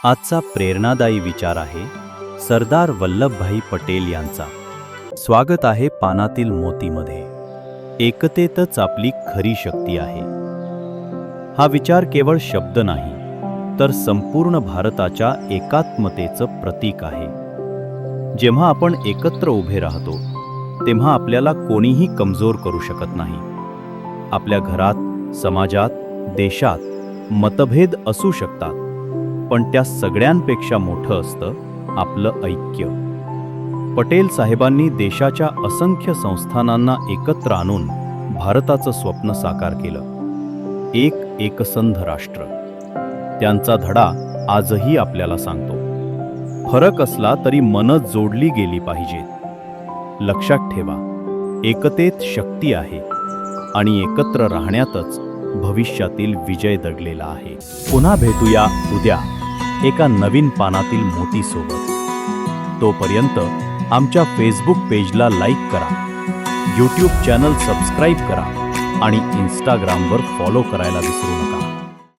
आजचा प्रेरणादायी विचार आहे सरदार वल्लभभाई पटेल यांचा. स्वागत आहे पानातील मोतीमध्ये. एकतेतच आपली खरी शक्ती आहे. हा विचार केवळ शब्द नाही, तर संपूर्ण भारताच्या एकात्मतेचं प्रतीक आहे. जेव्हा आपण एकत्र उभे राहतो, तेव्हा आपल्याला कोणीही कमजोर करू शकत नाही. आपल्या घरात, समाजात, देशात मतभेद असू शकतात, पण त्या सगळ्यांपेक्षा मोठं असतं आपलं ऐक्य. पटेल साहेबांनी देशाच्या असंख्य संस्थानांना एकत्र आणून भारताचं स्वप्न साकार केलं. एक एकसंध राष्ट्र. त्यांचा धडा आजही आपल्याला सांगतो. फरक असला तरी मनं जोडली गेली पाहिजेत. लक्षात ठेवा, एकतेत शक्ती आहे आणि एकत्र राहण्यातच भविष्यातील विजय दडलेला आहे. पुन्हा भेटूया उद्या एका नवीन पानातील मोतीसोबत. तोपर्यंत आमच्या फेसबुक पेजला लाईक करा, यूट्यूब चॅनल सबस्क्राईब करा आणि इंस्टाग्रामवर फॉलो करायला विसरू नका.